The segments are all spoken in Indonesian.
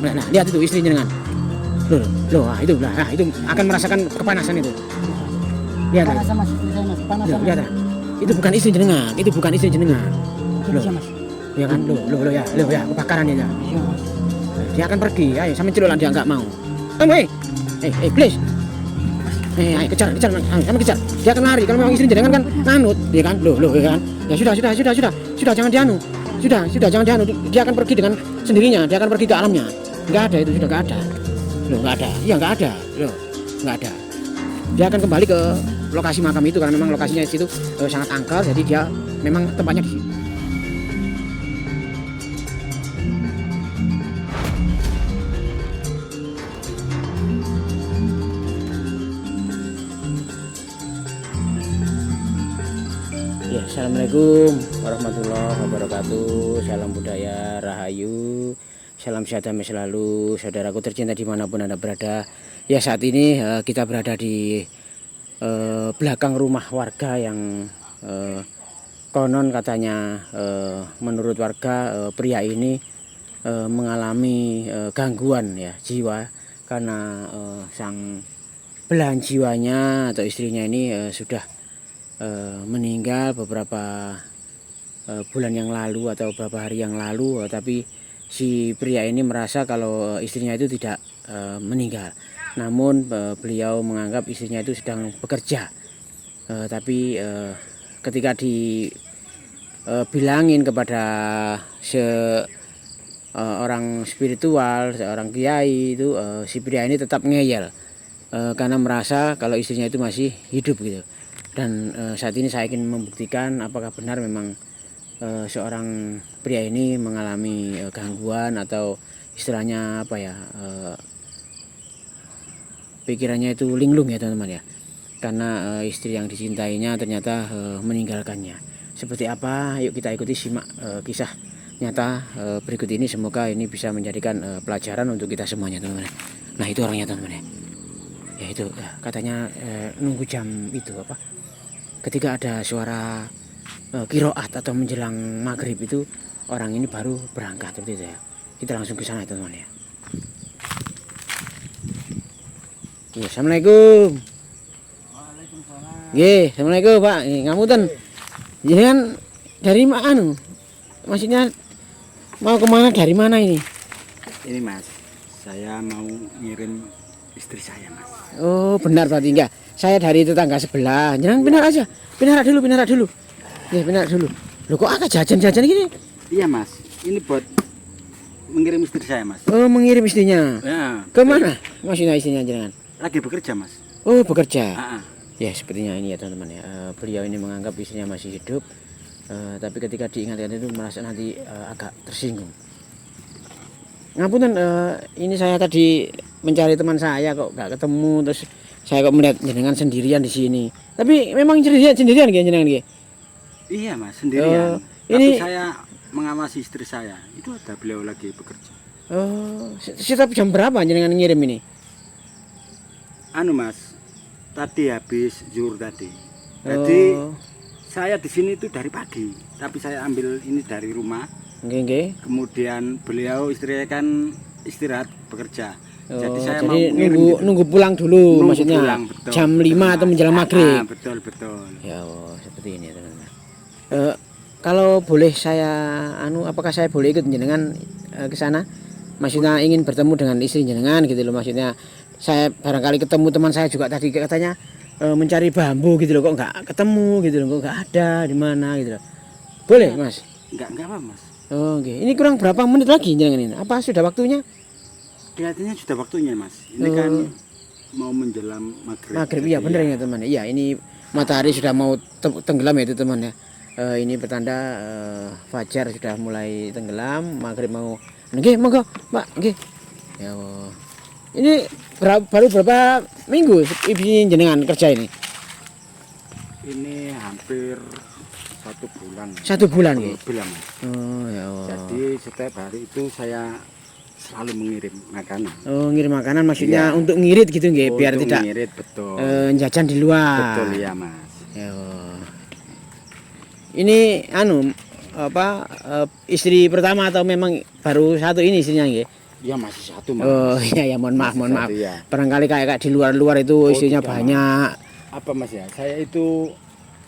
Nah, lihat itu istri jenengan. Loh, itu akan merasakan kepanasan itu. Lihat. Panas Mas, istri saya Mas, panas. Lihat. Itu bukan istri jenengan, itu bukan istri jenengan. Bisa Mas. Ya kan, loh ya, kebakaran ya. Iya Mas. Dia akan pergi, ayo sama celulan dia nggak mau. Please. Ayo kejar, sama kejar. Dia akan lari, kalau memang istri jenengan kan nganut, ya kan, loh ya kan. Ya sudah, jangan dianu. Sudah, jangan dianu. Dia akan pergi dengan sendirinya, dia akan pergi ke alamnya. Nggak ada itu, sudah nggak ada. Loh, nggak ada. Iya, nggak ada. Loh, nggak ada. Dia akan kembali ke lokasi makam itu karena memang lokasinya di situ sangat angker, jadi dia memang tempatnya di situ. Ya, assalamualaikum warahmatullahi wabarakatuh. Salam budaya, rahayu, salam sehat damai selalu, saudaraku tercinta dimanapun Anda berada. Ya, saat ini kita berada di belakang rumah warga yang konon katanya menurut warga pria ini mengalami gangguan ya jiwa karena sang belahan jiwanya atau istrinya ini sudah meninggal beberapa bulan yang lalu atau beberapa hari yang lalu, tapi si pria ini merasa kalau istrinya itu tidak meninggal. Namun beliau menganggap istrinya itu sedang bekerja. Tapi ketika dibilangin kepada seorang spiritual, seorang kiai itu, si pria ini tetap ngeyel karena merasa kalau istrinya itu masih hidup gitu. Dan saat ini saya ingin membuktikan apakah benar memang seorang pria ini mengalami gangguan atau istilahnya apa ya, pikirannya itu linglung ya teman-teman ya, karena istri yang dicintainya ternyata meninggalkannya. Seperti apa? Yuk kita ikuti simak kisah nyata berikut ini. Semoga ini bisa menjadikan pelajaran untuk kita semuanya teman-teman. Nah, itu orangnya teman-teman ya. Ya itu katanya nunggu jam itu apa? Ketika ada suara kiroat atau menjelang maghrib itu orang ini baru berangkat seperti itu ya. Kita langsung ke sana teman-teman ya. Ya, assalamualaikum. Waalaikumsalam. Nggih, assalamualaikum Pak. Ngapunten. Jenengan dari mana? Maksudnya mau kemana, dari mana ini? Ini Mas, saya mau ngirim istri saya Mas. Oh, benar berarti enggak. Saya dari tetangga sebelah. Jangan pindah aja. Pindah dulu. Ya, pindah dulu. Loh, kok agak jajan-jajan gini? Iya Mas, ini buat mengirim istri saya Mas. Oh, mengirim istrinya. Ya. Kemana? Maksudnya istrinya jangan. Lagi bekerja Mas. Oh, bekerja. Ah, ah. Ya, sepertinya ini ya teman-teman ya. Beliau ini menganggap istrinya masih hidup. Tapi ketika diingatkan itu merasa nanti agak tersinggung. Ngapunten, ini saya tadi mencari teman saya kok nggak ketemu, terus saya kok melihat jenengan sendirian di sini. Tapi memang sendirian gitu jenengan gitu. Iya Mas, sendirian. Ini Tapi saya mengawasi istri saya. Itu ada beliau lagi bekerja. setiap jam berapa jenengan ngirim ini? Anu Mas, tadi habis zuhur tadi. Jadi saya di sini itu dari pagi, tapi saya ambil ini dari rumah. Nggih. Kemudian beliau istrinya kan istirahat bekerja. Jadi saya mau Jadi ngirim gitu. nunggu pulang dulu, Nunggu maksudnya pulang, betul. jam 5 atau menjelang maghrib. Betul. Ya Allah, seperti ini ya teman-teman. Kalau boleh saya apakah saya boleh ikut jenengan ke sana? Maksudnya ingin bertemu dengan istri jenengan gitu loh, maksudnya saya barangkali ketemu teman saya juga tadi katanya mencari bambu gitu loh, kok nggak ketemu gitu loh, kok nggak ada di mana gitu loh. Boleh Mas? Enggak apa Mas. Oh, oke. Ini kurang berapa menit lagi jenengan ini? Apa sudah waktunya? Kelihatannya sudah waktunya Mas. Ini kan mau menjelang maghrib. Maghrib, iya benar ya teman. Iya, ini matahari sudah mau tenggelam ya itu teman ya. Ini pertanda fajar sudah mulai tenggelam, maghrib mau. Nggih, monggo, Pak. Nggih. Ya Allah. Ini baru berapa minggu ibu jenengan kerja ini? Ini hampir 1 bulan. 1 bulan nggih. Bulan. Oh, ya Allah. Jadi setiap hari itu saya selalu mengirim makanan. Oh, ngirim makanan maksudnya Iya. untuk ngirit gitu nggih, biar Untuk tidak mengirit, betul. jajan di luar. Betul ya Mas. Ya Allah. Ini istri pertama atau memang baru satu ini istrinya nggih? Ya masih satu mas. Oh iya ya, mohon maaf, mohon maaf. Satu, ya. Barangkali kayak di luar-luar itu isinya tidak, banyak. Apa mas ya? Saya itu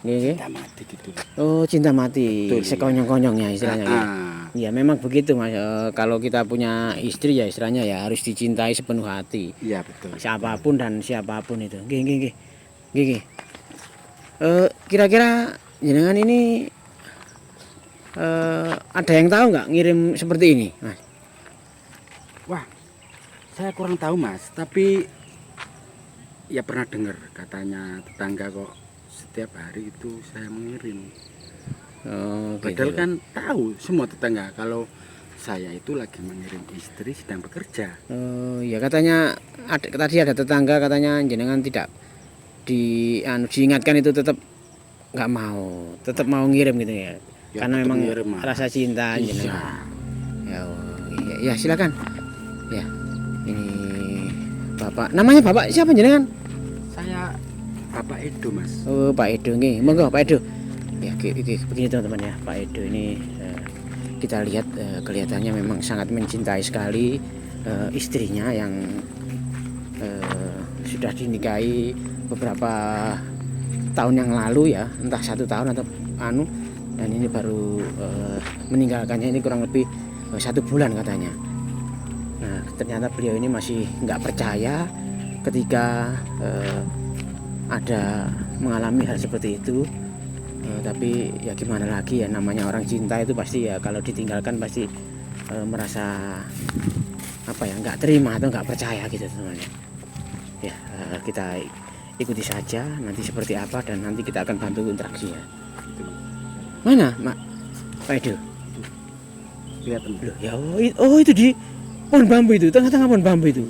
Nggih. cinta mati gitu. Oh, cinta mati, Betul, sekonyong-konyongnya istilahnya ya. Ah, Ya memang begitu Mas. Kalau kita punya istri ya istilahnya ya harus dicintai sepenuh hati. iya betul. Siapapun dan siapapun itu. Nggih, nggih, nggih. Nggih, nggih. Kira-kira jenengan ini ada yang tahu nggak ngirim seperti ini, Mas? Wah, saya kurang tahu mas. Tapi ya pernah dengar katanya tetangga kok setiap hari itu saya mengirim. Oh, Padahal gitu. kan tahu semua tetangga kalau saya itu lagi mengirim istri sedang bekerja. Oh, ya katanya tadi ada tetangga katanya jenengan tidak diingatkan itu tetap nggak mau, tetap mau ngirim gitu ya. Ya, Karena tetap memang ngirim, Mas. rasa cinta Iya. jenengan. Ya, oh, iya, ya silakan. Ya, ini Bapak. Namanya Bapak siapa jenengan? Saya Bapak Edo mas. Oh, Pak Edo nggih. Monggo Pak Edo. Ya, begini teman-teman ya. Pak Edo ini kita lihat kelihatannya memang sangat mencintai sekali istrinya yang sudah dinikahi beberapa tahun yang lalu ya, entah 1 tahun atau dan ini baru meninggalkannya ini kurang lebih 1 bulan katanya. Nah, ternyata beliau ini masih nggak percaya ketika ada mengalami hal seperti itu. Tapi ya gimana lagi ya, namanya orang cinta itu pasti ya kalau ditinggalkan pasti merasa apa ya, nggak terima atau nggak percaya gitu teman-teman. Ya kita ikuti saja nanti seperti apa dan nanti kita akan bantu interaksi ya. Mana Pak Edo? Lihat teman. Loh, ya oh itu di pohon bambu itu, tengah-tengah pohon bambu itu.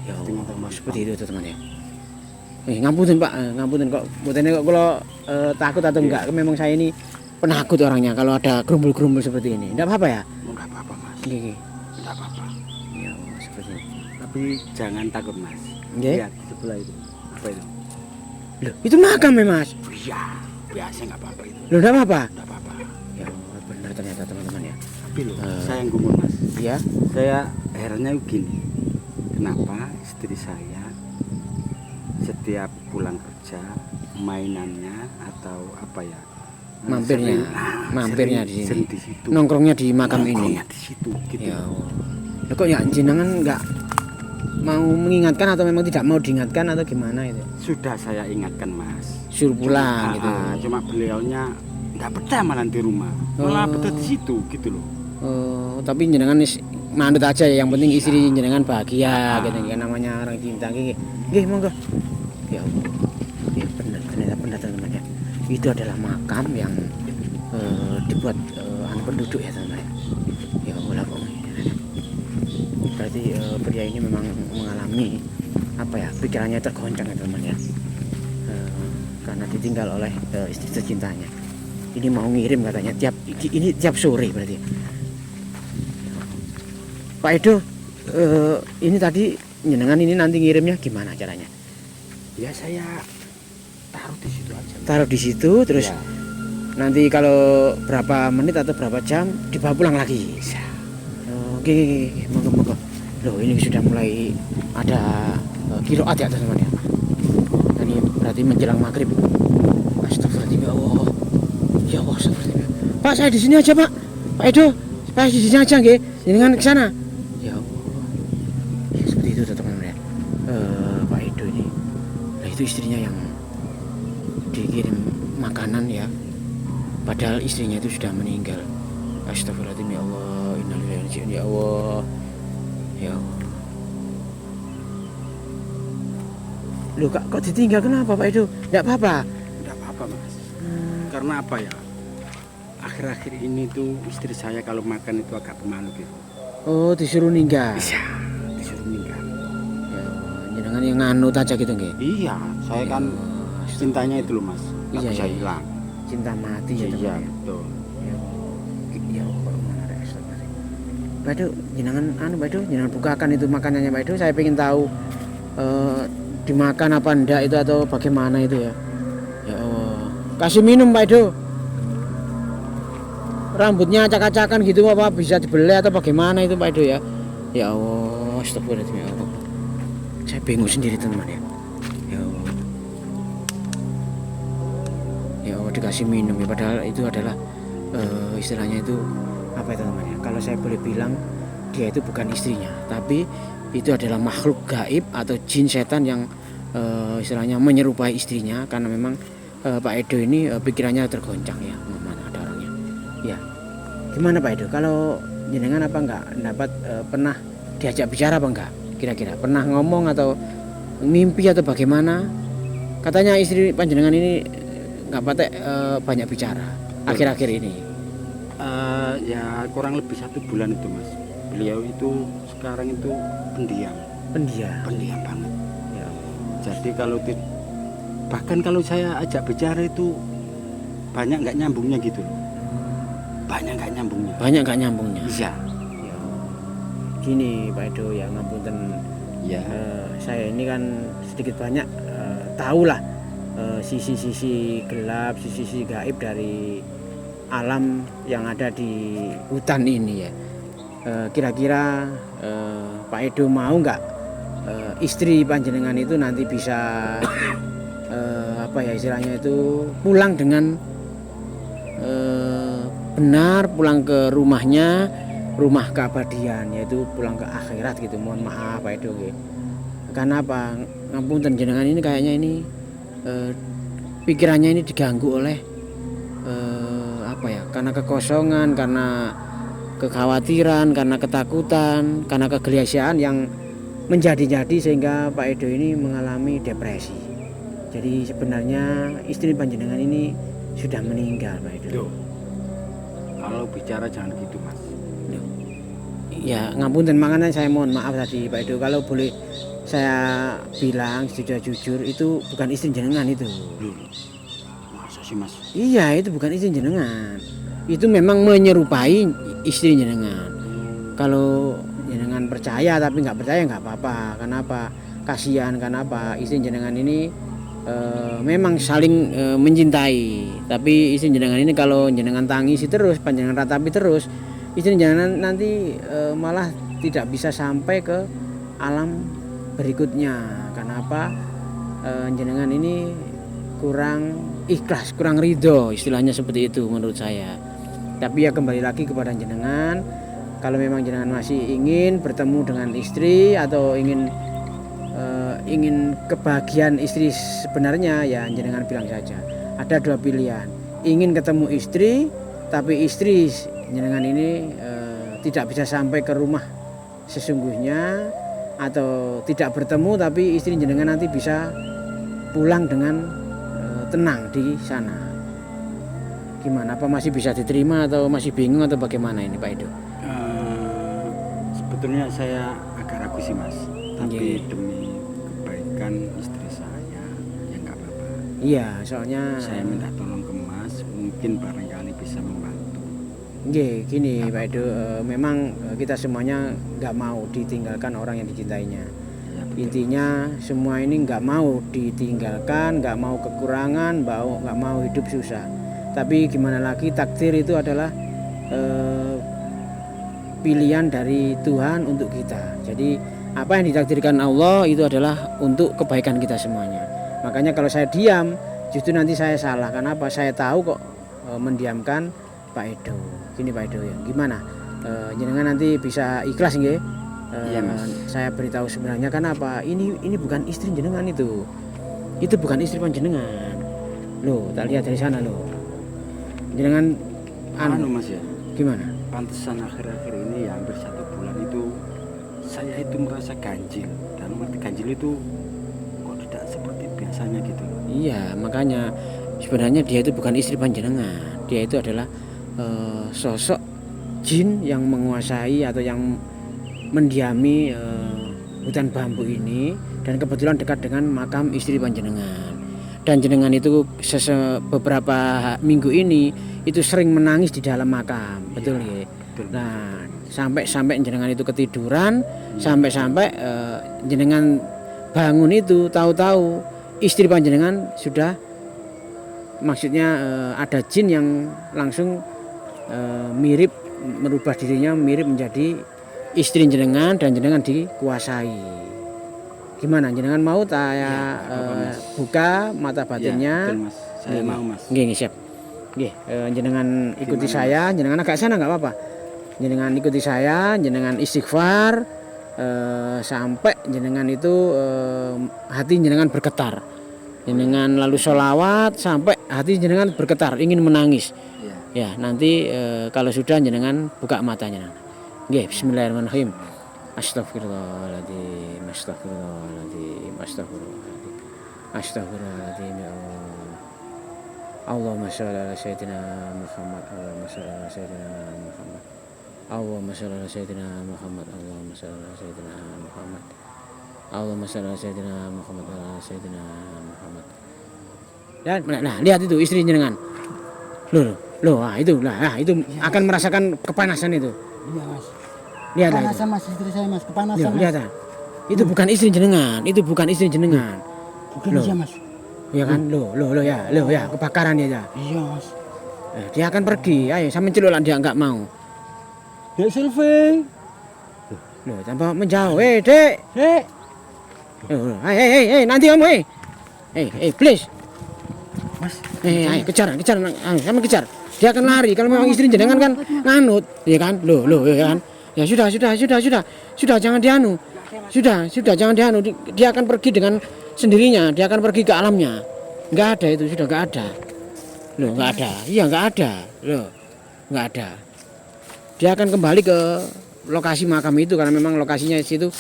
Ya Tengah-tengah seperti itu teman ya. Ngapunten Pak, ngapunten kok mboten kok kalau takut atau enggak, memang saya ini penakut orangnya kalau ada gerumbul-gerumbul seperti ini. Enggak apa-apa ya? Enggak apa-apa mas. Nggih. Enggak apa-apa. Ya seperti itu. Tapi jangan takut mas. Nggih. Lihat di sebelah itu. Apa itu? Loh, itu makam ya, Mas? Oh, iya. Biasa enggak apa-apa itu. Loh, enggak apa-apa. Enggak apa-apa. Ya benar ternyata teman-teman ya. Tapi loh, saya yang gumun mas. Iya. Saya herannya begini. Kenapa istri saya setiap pulang kerja mainannya atau apa ya? Mampirnya, mampirnya di sini. sering di situ. Nongkrongnya di makam ini. Nongkrongnya di situ gitu. Ya. Loh, kok ya jenengan enggak mau mengingatkan atau memang tidak mau diingatkan atau gimana itu? Sudah saya ingatkan mas. Suruh pulang gitu. Cuma beliaunya nggak betah malah di rumah, malah Oh. betah di situ gitu loh. Tapi jenengan manut aja ya, yang penting istri jenengan bahagia gitu kan, namanya orang cinta nggih. Nggih, monggo. Ya Allah. Ya benar, ternyata benar teman-teman ya. Itu adalah makam yang dibuat penduduk ya teman-teman. Ya Allah pokoknya. Berarti pria ini memang mengalami apa ya, pikirannya tergoncang ya teman-teman ya. Karena ditinggal oleh istri tercintanya. Ini mau ngirim katanya tiap sore berarti. Pak Edo, ini tadi jenengan ini nanti ngirimnya gimana caranya? Ya saya taruh di situ aja. Taruh di situ terus Ya. nanti kalau berapa menit atau berapa jam dibawa pulang lagi. Oke, monggo. Loh, ini sudah mulai ada kiroat ya teman-teman ya. Ini berarti menjelang maghrib. Astagfirullahaladzim ya Allah. Ya Allah, astagfirullahaladzim. Pak, saya di sini aja Pak. Pak Edo, saya di sini aja nggih. Jenengan ke sana. Ya Allah. Ya, seperti itu teman-teman ya. Pak Edo ini. Nah, itu istrinya yang dikirim makanan ya. Padahal istrinya itu sudah meninggal. Astagfirullahaladzim ya Allah. Innalillahi wa inna ilaihi raji'un ya Allah. Ya Allah. Loh kok ditinggal kenapa Pak Edo? Enggak apa-apa. Enggak apa-apa mas. Karena apa ya? Akhir-akhir ini tuh istri saya kalau makan itu agak pemalu gitu. Oh, disuruh ninggal. Iya, disuruh meninggal. Ya, jenengan yang nganut aja gitu nggih. Iya, saya kan cintanya itu loh mas. Nggak Iya, bisa iya. hilang. Cinta mati ya Iya, teman ya. betul. Ya Allah, mana ada astagfirullah. Pak Edo, jenengan Pak Edo, jenengan bukakan itu makanannya Pak Edo. Saya pengen tahu dimakan apa enggak itu atau bagaimana itu ya. Ya Allah. Kasih minum Pak Edo. Rambutnya acak-acakan gitu apa bisa dibelai atau bagaimana itu Pak Edo ya. Ya Allah, astagfirullahaladzim ya Allah. Saya bingung sendiri teman-teman ya. Ya Allah. Ya Allah, dikasih minum ya, padahal itu adalah istilahnya itu apa ya teman-teman ya. Kalau saya boleh bilang dia itu bukan istrinya, tapi itu adalah makhluk gaib atau jin setan yang istilahnya menyerupai istrinya, karena memang Pak Edo ini pikirannya tergoncang ya, mana ada orangnya. Ya, gimana Pak Edo? Kalau jenengan apa enggak dapat pernah diajak bicara apa enggak? Kira-kira pernah ngomong atau mimpi atau bagaimana? Katanya istri panjenengan ini nggak patek banyak bicara akhir-akhir ini. Ya kurang lebih 1 bulan itu mas. Beliau itu sekarang itu pendiam banget Ya. jadi bahkan kalau saya ajak bicara itu banyak nggak nyambungnya gitu loh. Banyak nggak nyambungnya. Iya. Ya. Gini Pak Edo ya, ngapunten. Ya. Saya ini kan sedikit banyak tahulah sisi-sisi gelap, sisi-sisi gaib dari alam yang ada di hutan ini ya. Kira-kira Pak Edo mau nggak istri panjenengan itu nanti bisa apa ya istilahnya itu pulang dengan benar, pulang ke rumahnya, rumah keabadian, yaitu pulang ke akhirat gitu. Mohon maaf Pak Edo ya. Karena apa? Ngapunten jenengan ini kayaknya ini pikirannya ini diganggu oleh apa ya? Karena kekosongan, karena kekhawatiran, karena ketakutan, karena kegelisahan yang menjadi-jadi sehingga Pak Edo ini mengalami depresi. Jadi sebenarnya istri panjenengan ini sudah meninggal Pak Edo. Duh. Kalau bicara jangan gitu mas. Ya ngapunten, makanya saya mohon maaf tadi Pak Edo, kalau boleh saya bilang jujur itu bukan istri jenengan itu. Loh, masa sih mas? Iya, itu bukan istri jenengan. Itu memang menyerupai istri jenengan. Kalau jenengan percaya tapi nggak percaya nggak apa-apa. Kenapa? Kasihan, kenapa? Istri jenengan ini memang saling mencintai. Tapi istri jenengan ini kalau jenengan tangisi terus, panjenengan ratapi terus, istri jenengan nanti malah tidak bisa sampai ke alam berikutnya. Kenapa? Jenengan ini kurang ikhlas, kurang ridho, istilahnya seperti itu menurut saya. Tapi ya kembali lagi kepada jenengan, kalau memang jenengan masih ingin bertemu dengan istri atau ingin kebahagiaan istri sebenarnya, ya jenengan bilang saja. Ada 2 pilihan, ingin ketemu istri tapi istri jenengan ini tidak bisa sampai ke rumah sesungguhnya, atau tidak bertemu tapi istri jenengan nanti bisa pulang dengan tenang di sana. Gimana, apa masih bisa diterima atau masih bingung atau bagaimana ini Pak Edo? Sebetulnya saya agak ragu sih mas, tapi Nggih. demi kebaikan istri saya ya nggak apa-apa. Iya, soalnya Saya minta tolong ke mas, mungkin barangkali bisa membantu. nggih, gini Pak Edo, memang kita semuanya nggak mau ditinggalkan orang yang dicintainya. Ya, betul. Intinya semua ini nggak mau ditinggalkan, nggak mau kekurangan, nggak mau hidup susah. Tapi gimana lagi, takdir itu adalah pilihan dari Tuhan untuk kita. Jadi apa yang ditakdirkan Allah itu adalah untuk kebaikan kita semuanya. Makanya kalau saya diam, justru nanti saya salah. Kenapa? Saya tahu kok mendiamkan Pak Edo. Gini Pak Edo ya, gimana? Jenengan nanti bisa ikhlas nggih? Iya, Mas. Saya beritahu sebenarnya, kenapa? Ini bukan istri jenengan itu. Itu bukan istri panjenengan. Loh, tak lihat dari sana loh. Jenengan Anu mas ya, gimana? pantesan akhir-akhir ini ya hampir 1 bulan itu saya itu merasa ganjil. Dan arti ganjil itu kok tidak seperti biasanya gitu loh. Iya, makanya sebenarnya dia itu bukan istri panjenengan. Dia itu adalah sosok jin yang menguasai atau yang mendiami hutan bambu ini, dan kebetulan dekat dengan makam istri panjenengan. Dan jenengan itu beberapa minggu ini itu sering menangis di dalam makam, betul ya? Betul. Nah, sampai jenengan itu ketiduran, sampai jenengan bangun itu tahu-tahu istri panjenengan sudah, maksudnya ada jin yang langsung mirip, merubah dirinya mirip menjadi istri jenengan dan jenengan dikuasai. Gimana jenengan mau saya buka mata batinnya? Betul, Mas. Saya mau, Mas. Nggih, siap. Nggih, jenengan ikuti saya, jenengan agak sana nggak apa-apa. Jenengan ikuti saya, jenengan istighfar sampai jenengan itu hati jenengan bergetar. Jenengan lalu sholawat sampai hati jenengan bergetar, ingin menangis. Ya, nanti kalau sudah jenengan buka matanya. Nggih, bismillahirrahmanirrahim. Astagfirullahaladzim, astagfirullahaladzim, astagfirullahaladzim, astagfirullahaladzim ya Allah. Allahumma sholli ala sayyidina Muhammad, Allahumma sholli ala sayyidina Muhammad, Allahumma sholli ala sayyidina Muhammad, Allahumma sholli ala sayyidina Muhammad, Allahumma sholli ala sayyidina Muhammad, ala sayyidina Muhammad. Dan nah, lihat itu istri jenengan. Loh, itu akan merasakan kepanasan itu. Iya, Mas. Lihat Kepanasan, Mas, istri saya, Mas. Kepanasan, Mas. Lihat. Itu bukan istri jenengan, itu bukan istri jenengan. Bukan iya, Mas. Ya kan? Loh ya, kebakaran ya. Iya, Mas. Dia akan pergi. Ayo, sama celuk dia enggak mau. Dek Sylvie. Loh, tanpa menjauh. Dek. Dek. Hei, nanti kamu, please. Mas. Ayo, kejar. Ayo, sama kejar. Dia akan lari. Kalau memang istri jenengan kan nganut, ya kan? Loh, ya kan? Ya sudah, jangan dianu. Sudah, jangan dianu. Dia akan pergi dengan sendirinya. Dia akan pergi ke alamnya. Enggak ada itu, sudah enggak ada. Loh, enggak ada. Iya, enggak ada. Loh, enggak ada. Dia akan kembali ke lokasi makam itu karena memang lokasinya di situ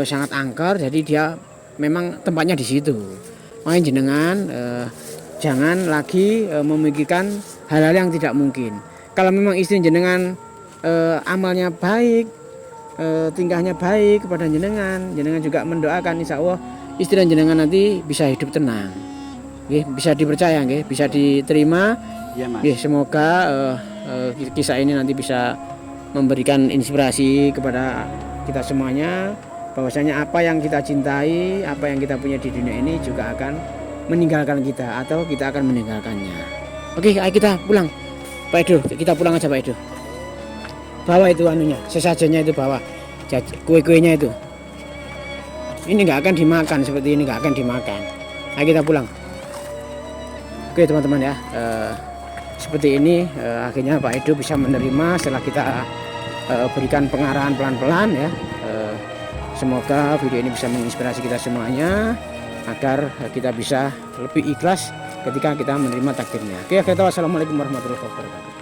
sangat angker. Jadi dia memang tempatnya di situ. Makanya jenengan jangan lagi memikirkan hal-hal yang tidak mungkin. Kalau memang istri jenengan amalnya baik, tingkahnya baik kepada jenengan juga mendoakan insya Allah istri dan jenengan nanti bisa hidup tenang, bisa dipercaya, bisa diterima. Ya, Mas. Semoga kisah ini nanti bisa memberikan inspirasi kepada kita semuanya bahwasanya apa yang kita cintai, apa yang kita punya di dunia ini juga akan meninggalkan kita atau kita akan meninggalkannya. Oke, ayo kita pulang. Pak Edo, kita pulang aja Pak Edo. Bawa itu anunya, sesajanya itu bawa. Kue-kuenya itu. Ini nggak akan dimakan seperti ini, nggak akan dimakan. Ayo kita pulang. Oke teman-teman ya. Seperti ini akhirnya Pak Edo bisa menerima setelah kita berikan pengarahan pelan-pelan ya. Semoga video ini bisa menginspirasi kita semuanya agar kita bisa lebih ikhlas ketika kita menerima takdirnya. Oke, assalamualaikum warahmatullahi wabarakatuh.